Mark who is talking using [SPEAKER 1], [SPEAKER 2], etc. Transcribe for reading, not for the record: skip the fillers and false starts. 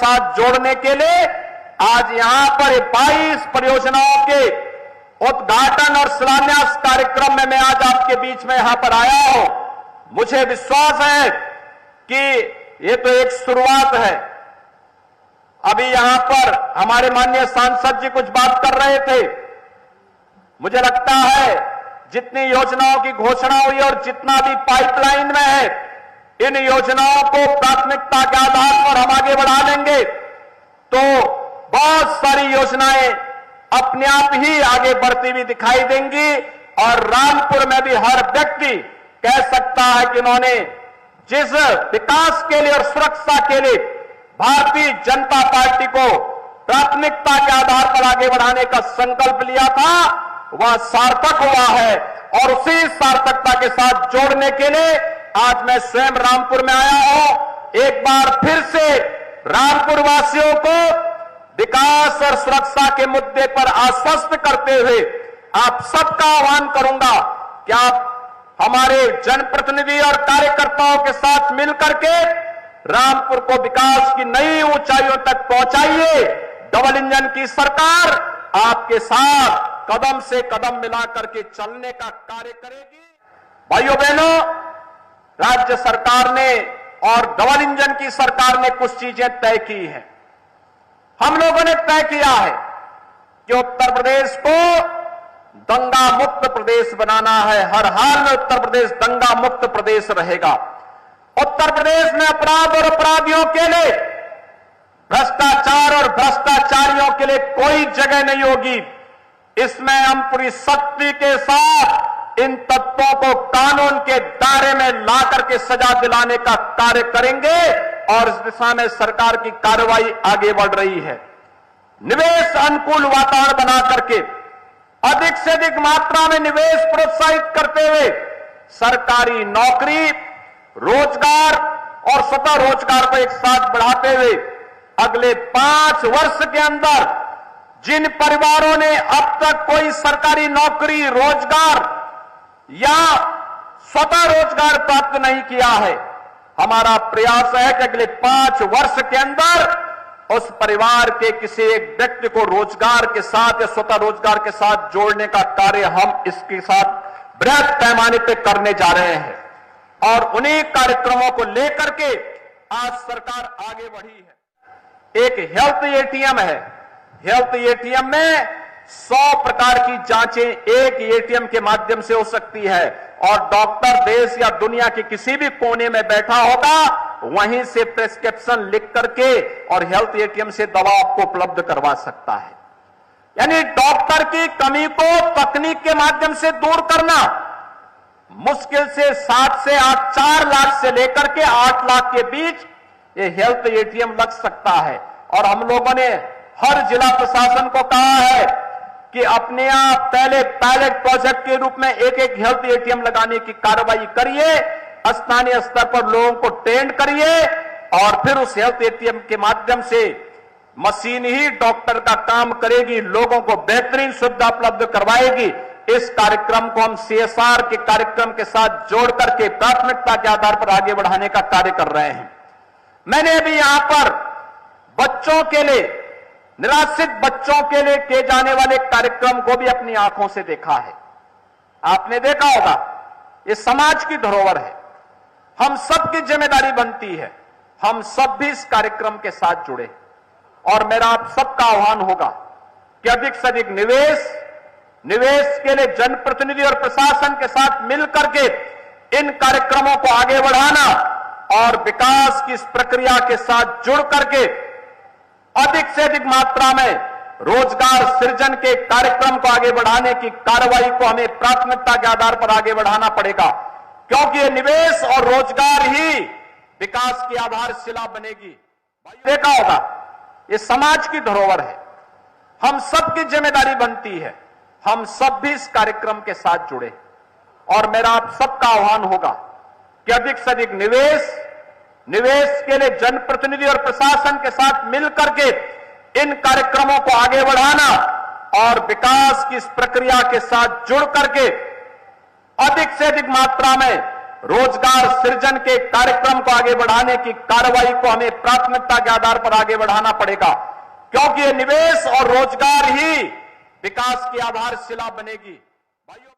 [SPEAKER 1] साथ जोड़ने के लिए आज यहां पर 22 परियोजनाओं के उद्घाटन और शिलान्यास कार्यक्रम में मैं आज आपके बीच में यहां पर आया हूं। मुझे विश्वास है कि ये तो एक शुरुआत है। अभी यहां पर हमारे माननीय सांसद जी कुछ बात कर रहे थे। मुझे लगता है जितनी योजनाओं की घोषणा हुई और जितना भी पाइपलाइन में है, इन योजनाओं को प्राथमिकता के आधार पर हम आगे बढ़ा लेंगे तो बहुत सारी योजनाएं अपने आप ही आगे बढ़ती हुई दिखाई देंगी और रामपुर में भी हर व्यक्ति कह सकता है कि इन्होंने जिस विकास के लिए और सुरक्षा के लिए भारतीय जनता पार्टी को प्राथमिकता के आधार पर आगे बढ़ाने का संकल्प लिया था, वह सार्थक हुआ है। और उसी सार्थकता के साथ जोड़ने के लिए आज मैं स्वयं रामपुर में आया हूं। एक बार फिर से रामपुर वासियों को विकास और सुरक्षा के मुद्दे पर आश्वस्त करते हुए आप सबका आह्वान करूंगा कि आप हमारे जनप्रतिनिधि और कार्यकर्ताओं के साथ मिलकर के रामपुर को विकास की नई ऊंचाइयों तक पहुंचाइए। डबल इंजन की सरकार आपके साथ कदम से कदम मिला करके चलने का कार्य करेगी। भाइयों बहनों, राज्य सरकार ने और डबल इंजन की सरकार ने कुछ चीजें तय की हैं। हम लोगों ने तय किया है कि उत्तर प्रदेश को दंगा मुक्त प्रदेश बनाना है। हर हाल में उत्तर प्रदेश दंगा मुक्त प्रदेश रहेगा। उत्तर प्रदेश में अपराध और अपराधियों के लिए, भ्रष्टाचार और भ्रष्टाचारियों के लिए कोई जगह नहीं होगी। इसमें हम पूरी सख्ती के साथ इन तत्वों को कानून के दायरे में ला करके सजा दिलाने का कार्य करेंगे और इस दिशा में सरकार की कार्रवाई आगे बढ़ रही है। निवेश अनुकूल वातावरण बना करके अधिक से अधिक मात्रा में निवेश प्रोत्साहित करते हुए सरकारी नौकरी, रोजगार और स्वतः रोजगार को एक साथ बढ़ाते हुए अगले 5 वर्ष के अंदर जिन परिवारों ने अब तक कोई सरकारी नौकरी, रोजगार या स्वतः रोजगार प्राप्त नहीं किया है, हमारा प्रयास है कि अगले 5 वर्ष के अंदर उस परिवार के किसी एक व्यक्ति को रोजगार के साथ या स्वतः रोजगार के साथ जोड़ने का कार्य हम इसके साथ बृहद पैमाने पर करने जा रहे हैं। और उन्हीं कार्यक्रमों को लेकर के आज सरकार आगे बढ़ी है। एक हेल्थ एटीएम है। हेल्थ एटीएम में 100 प्रकार की जांचें एक एटीएम के माध्यम से हो सकती है और डॉक्टर देश या दुनिया के किसी भी कोने में बैठा होगा, वहीं से प्रिस्क्रिप्शन लिख करके और हेल्थ एटीएम से दवा आपको उपलब्ध करवा सकता है। यानी डॉक्टर की कमी को तकनीक के माध्यम से दूर करना मुश्किल से 7 से 8 4 लाख से लेकर के 8 लाख के बीच ये हेल्थ एटीएम लग सकता है। और हम लोगों ने हर जिला प्रशासन को कहा है कि अपने आप पहले पायलट प्रोजेक्ट के रूप में एक एक हेल्थ एटीएम लगाने की कार्रवाई करिए, स्थानीय स्तर पर लोगों को ट्रेन करिए और फिर उस हेल्थ एटीएम के माध्यम से मशीन ही डॉक्टर का काम करेगी, लोगों को बेहतरीन सुविधा उपलब्ध करवाएगी। इस कार्यक्रम को हम सीएसआर के कार्यक्रम के साथ जोड़ करके प्राथमिकता के आधार पर आगे बढ़ाने का कार्य कर रहे हैं। मैंने अभी यहां पर बच्चों के लिए, निराश्रित बच्चों के लिए किए जाने वाले कार्यक्रम को भी अपनी आंखों से देखा है। आपने देखा होगा, ये समाज की धरोहर है। हम सबकी जिम्मेदारी बनती है हम सब भी इस कार्यक्रम के साथ जुड़े और मेरा आप सबका आह्वान होगा कि अधिक से अधिक निवेश के लिए जनप्रतिनिधि और प्रशासन के साथ मिलकर के इन कार्यक्रमों को आगे बढ़ाना और विकास की इस प्रक्रिया के साथ जुड़ करके अधिक से अधिक मात्रा में रोजगार सृजन के कार्यक्रम को आगे बढ़ाने की कार्रवाई को हमें प्राथमिकता के आधार पर आगे बढ़ाना पड़ेगा, क्योंकि ये निवेश और रोजगार ही विकास की आधारशिला बनेगी। देखा होगा, ये समाज की धरोहर है। हम सबकी जिम्मेदारी बनती है हम सब भी इस कार्यक्रम के साथ जुड़े और मेरा आप सबका आह्वान होगा कि अधिक से अधिक निवेश के लिए जनप्रतिनिधि और प्रशासन के साथ मिलकर के इन कार्यक्रमों को आगे बढ़ाना और विकास की इस प्रक्रिया के साथ जुड़ करके अधिक से अधिक मात्रा में रोजगार सृजन के कार्यक्रम को आगे बढ़ाने की कार्रवाई को हमें प्राथमिकता के आधार पर आगे बढ़ाना पड़ेगा, क्योंकि ये निवेश और रोजगार ही विकास की आधारशिला बनेगी।